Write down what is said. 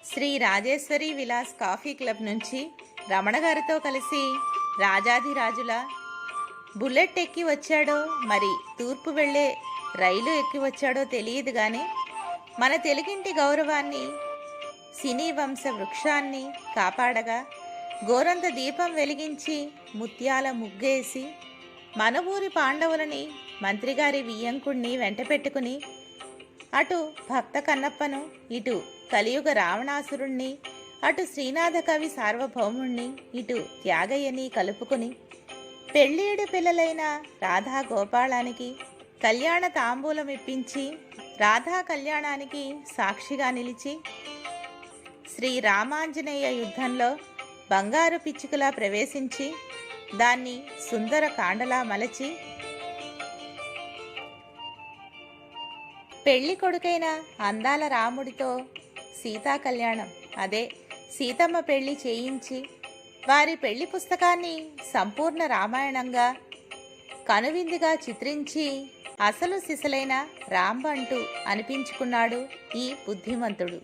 Shri Rajeshwari Vilas coffee club నుంచి రమణ గారితో కలిసి రాజాధిరాజుల బుల్లెట్ ఎక్కి వచ్చాడో మరి తూర్పు వెళ్ళే రైలు ఎక్కి వచ్చాడో తెలియదు కానీ మన తెలుగింటి గౌరవాన్ని సినీ వంశ వృక్షాన్ని కాపాడగా గోరంత దీపం వెలిగించి ముత్యాల ముగ్గేసి మన ఊరి పాండవులని మంత్రిగారి వియ్యంకుణ్ణి వెంట పెట్టుకుని అటు భక్త కన్నప్పను ఇటు కలియుగ రావణాసురుణ్ణి అటు శ్రీనాథ కవి సార్వభౌముణ్ణి ఇటు త్యాగయ్యని కలుపుకుని పెళ్ళీడు పిల్లలైన రాధా గోపాలానికి కళ్యాణ తాంబూలం ఇప్పించి రాధా కళ్యాణానికి సాక్షిగా నిలిచి శ్రీ రామాంజనేయ యుద్ధంలో బంగారు పిచ్చుకలా ప్రవేశించి దాన్ని సుందర కాండలా మలచి పెళ్లి కొడుకైన అందాల రాముడితో సీతా కళ్యాణం అదే సీతమ్మ పెళ్లి చేయించి వారి పెళ్లి పుస్తకాన్ని సంపూర్ణ రామాయణంగా కనువిందుగా చిత్రించి అసలు సిసలైన రాంబంటూ అనిపించుకున్నాడు ఈ బుద్ధిమంతుడు.